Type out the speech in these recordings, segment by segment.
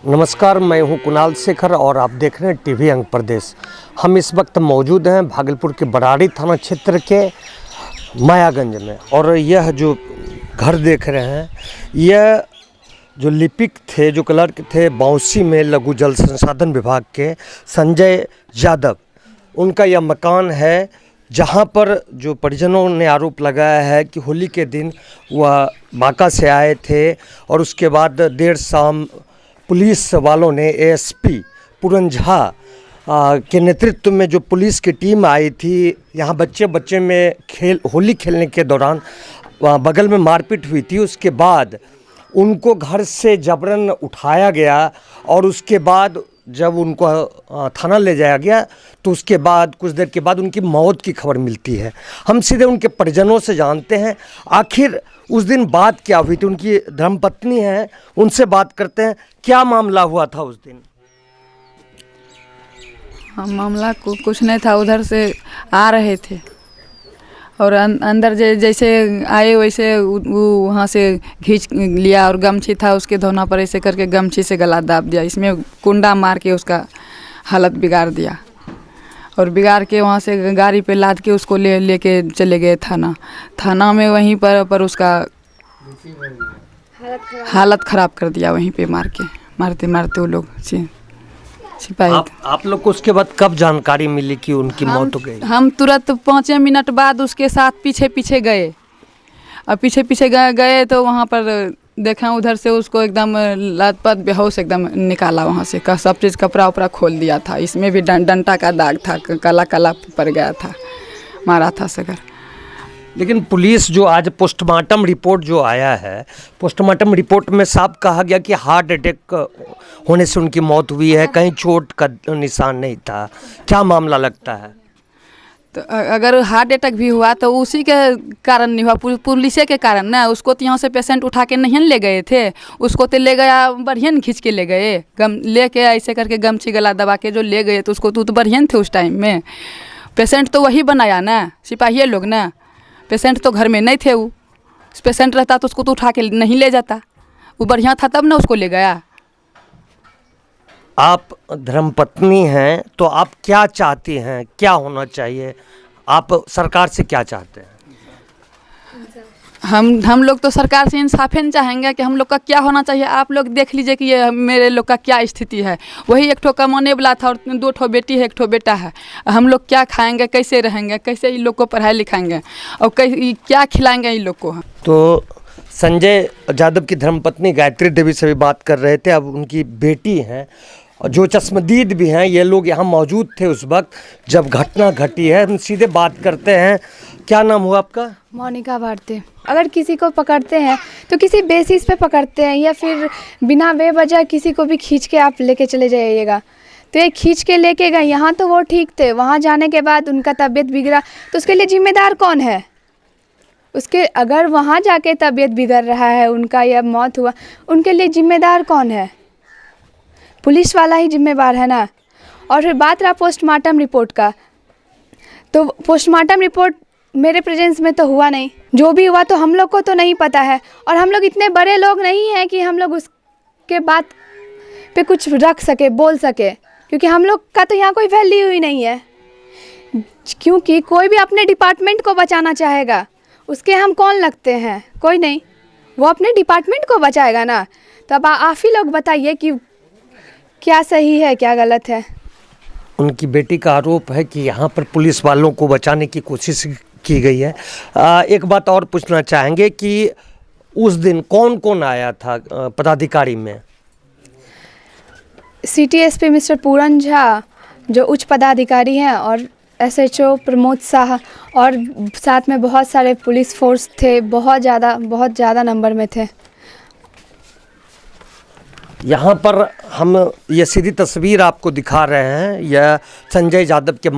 नमस्कार, मैं हूं कुणाल शेखर और आप देख रहे हैं टीवी अंग प्रदेश। हम इस वक्त मौजूद हैं भागलपुर के बराड़ी थाना क्षेत्र के मायागंज में और यह जो घर देख रहे हैं यह जो लिपिक थे, जो क्लर्क थे बाउंसी में लघु जल संसाधन विभाग के संजय यादव, उनका यह मकान है जहां पर जो परिजनों ने आरोप लगाया है कि होली के दिन वह बांका से आए थे और उसके बाद देर शाम पुलिस वालों ने एएसपी पूरन झा के नेतृत्व में जो पुलिस की टीम आई थी, यहाँ बच्चे में होली खेलने के दौरान बगल में मारपीट हुई थी। उसके बाद उनको घर से जबरन उठाया गया और उसके बाद जब उनको थाना ले जाया गया तो उसके बाद कुछ देर के बाद उनकी मौत की खबर मिलती है। हम सीधे उनके परिजनों से जानते हैं आखिर उस दिन बात क्या हुई थी। उनकी धर्मपत्नी है, उनसे बात करते हैं। क्या मामला हुआ था उस दिन? मामला कुछ नहीं था, उधर से आ रहे थे और अंदर जैसे आए वैसे वो वहाँ से खींच लिया और गमछी था उसके धोना पर ऐसे करके गमछी से गला दाब दिया। इसमें कुंडा मार के उसका हालत बिगाड़ दिया और बिगाड़ के वहाँ से गाड़ी पे लाद के उसको लेके चले गए थाना में। वहीं पर उसका हालत ख़राब कर दिया वहीं पे मारते वो लोग सिपाही। आप लोग को उसके बाद कब जानकारी मिली कि उनकी मौत हो गई? हम तुरंत 5 मिनट बाद उसके साथ पीछे गए और पीछे गए तो वहाँ पर देखा उधर से उसको एकदम लथपथ बेहोश एकदम निकाला वहाँ से। सब चीज़ कपड़ा उपड़ा खोल दिया था, इसमें भी डंटा का दाग था, काला पड़ गया था, मारा था सगर। लेकिन पुलिस जो आज पोस्टमार्टम रिपोर्ट जो आया है, पोस्टमार्टम रिपोर्ट में साफ कहा गया कि हार्ट अटैक होने से उनकी मौत हुई है, कहीं चोट का निशान नहीं था। क्या मामला लगता है? तो अगर हार्ट अटैक भी हुआ तो उसी के कारण नहीं हुआ, पुलिस के कारण ना। उसको तो यहाँ से पेशेंट उठा के नहीं ले गए थे, उसको तो ले गया बढ़िया खींच के ले गए, ले के ऐसे करके गमछी गला दबा के जो ले गए तो उसको तो बढ़िया थे उस टाइम में। पेशेंट तो वही बनाया ना, सिपाही लोग ना। पेशेंट तो घर में नहीं थे, वो पेशेंट रहता तो उसको तो उठा के नहीं ले जाता, वो बढ़िया था तब ना उसको ले गया। आप धर्मपत्नी हैं तो आप क्या चाहती हैं, क्या होना चाहिए? आप सरकार से क्या चाहते हैं? हम लोग तो सरकार से इंसाफे नहीं चाहेंगे कि हम लोग का क्या होना चाहिए। आप लोग देख लीजिए कि ये मेरे लोग का क्या स्थिति है। वही एक ठो कमाने वाला था और 2 ठो बेटी है, 1 ठो बेटा है। हम लोग क्या खाएंगे, कैसे रहेंगे, कैसे इन लोग को पढ़ाई लिखाएंगे और क्या खिलाएंगे इन लोग को? तो संजय यादव की धर्मपत्नी गायत्री देवी से भी बात कर रहे थे। अब उनकी बेटी हैं जो चश्मदीद भी हैं, ये लोग यहाँ मौजूद थे उस वक्त जब घटना घटी है। हम सीधे बात करते हैं। क्या नाम हुआ आपका? मोनिका भारती। अगर किसी को पकड़ते हैं तो किसी बेसिस पे पकड़ते हैं या फिर बिना बेवजह किसी को भी खींच के आप लेके चले जाइएगा। तो ये खींच के लेके गए, यहाँ तो वो ठीक थे, वहाँ जाने के बाद उनका तबीयत बिगड़ा तो उसके लिए जिम्मेदार कौन है? उसके अगर वहाँ जाके तबीयत बिगड़ रहा है, उनका या मौत हुआ, उनके लिए जिम्मेदार कौन है? पुलिस वाला ही जिम्मेदार है ना। और फिर बात रहा पोस्टमार्टम रिपोर्ट का, तो पोस्टमार्टम रिपोर्ट मेरे प्रेजेंस में तो हुआ नहीं। जो भी हुआ तो हम लोग को तो नहीं पता है और हम लोग इतने बड़े लोग नहीं हैं कि हम लोग उसके बात पे कुछ रख सके, बोल सके, क्योंकि हम लोग का तो यहाँ कोई वैल्यू ही नहीं है। क्योंकि कोई भी अपने डिपार्टमेंट को बचाना चाहेगा, उसके हम कौन लगते हैं? कोई नहीं, वो अपने डिपार्टमेंट को बचाएगा ना। तो अब आप ही लोग बताइए कि क्या सही है क्या गलत है। उनकी बेटी का आरोप है कि यहाँ पर पुलिस वालों को बचाने की कोशिश की गई है। एक बात और पूछना चाहेंगे कि उस दिन कौन कौन आया था पदाधिकारी में? CTSP मिस्टर पूरन झा जो उच्च पदाधिकारी हैं और SHO प्रमोद शाह और साथ में बहुत सारे पुलिस फोर्स थे, बहुत ज़्यादा नंबर में थे। यहाँ पर हम ये सीधी तस्वीर आपको दिखा रहे हैं, यह संजय यादव के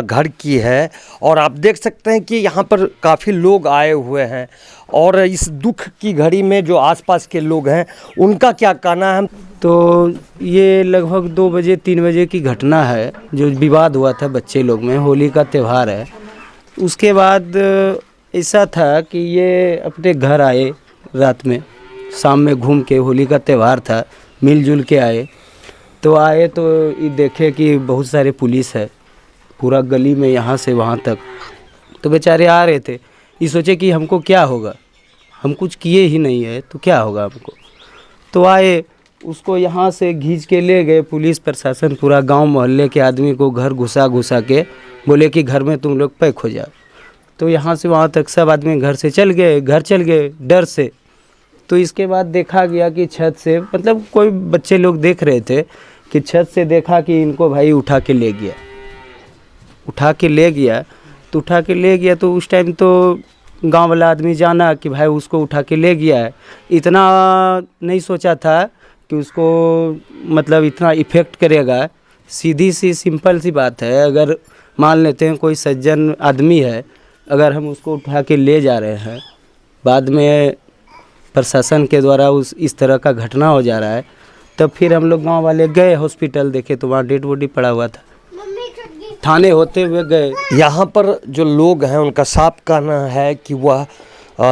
घर की है और आप देख सकते हैं कि यहाँ पर काफ़ी लोग आए हुए हैं और इस दुख की घड़ी में जो आसपास के लोग हैं उनका क्या कहना है? तो ये लगभग 2 बजे 3 बजे की घटना है जो विवाद हुआ था बच्चे लोग में। होली का त्यौहार है। उसके बाद ऐसा था कि ये अपने घर आए रात में, शाम में घूम के, होली का त्यौहार था, मिलजुल के आए। तो आए तो ये देखे कि बहुत सारे पुलिस है पूरा गली में यहाँ से वहाँ तक। तो बेचारे आ रहे थे, ये सोचे कि हमको क्या होगा, हम कुछ किए ही नहीं है तो क्या होगा हमको। तो आए, उसको यहाँ से खींच के ले गए पुलिस प्रशासन, पूरा गांव मोहल्ले के आदमी को घर घुसा के बोले कि घर में तुम लोग पैक हो जाओ। तो यहाँ से वहाँ तक सब आदमी घर चल गए डर से। तो इसके बाद देखा गया कि छत से, मतलब कोई बच्चे लोग देख रहे थे कि छत से देखा कि इनको भाई उठा के ले गया तो उस टाइम तो गांव वाला आदमी जाना कि भाई उसको उठा के ले गया है, इतना नहीं सोचा था कि उसको मतलब इतना इफ़ेक्ट करेगा। सीधी सी सिंपल सी बात है, अगर मान लेते हैं कोई सज्जन आदमी है, अगर हम उसको उठा के ले जा रहे हैं, बाद में प्रशासन के द्वारा इस तरह का घटना हो जा रहा है, तब फिर हम लोग गांव वाले गए हॉस्पिटल, देखे तो वहाँ डेड बॉडी पड़ा हुआ था। थाने होते हुए गए। यहाँ पर जो लोग हैं उनका साफ कहना है कि वह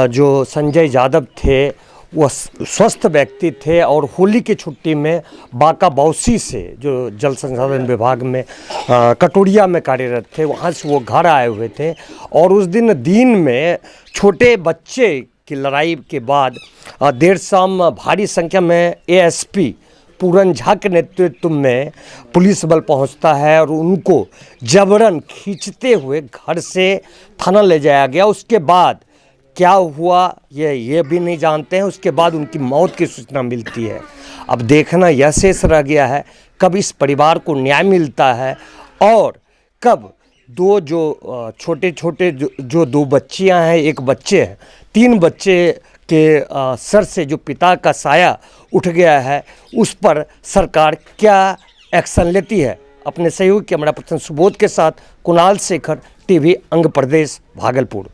जो संजय यादव थे वह स्वस्थ व्यक्ति थे और होली की छुट्टी में बाका बौसी से, जो जल संसाधन विभाग में कटोरिया में कार्यरत थे, वहाँ से वो घर आए हुए थे। और उस दिन में छोटे बच्चे की लड़ाई के बाद देर शाम भारी संख्या में एएसपी पूरन झा के नेतृत्व में पुलिस बल पहुंचता है और उनको जबरन खींचते हुए घर से थाना ले जाया गया। उसके बाद क्या हुआ ये भी नहीं जानते हैं। उसके बाद उनकी मौत की सूचना मिलती है। अब देखना यह शेष रह गया है कब इस परिवार को न्याय मिलता है और कब दो जो छोटे जो दो बच्चियां हैं, एक बच्चे हैं, 3 बच्चे के सर से जो पिता का साया उठ गया है, उस पर सरकार क्या एक्शन लेती है। अपने सहयोगी कैमरा पर्सन सुबोध के साथ कुणाल शेखर, टीवी अंग प्रदेश, भागलपुर।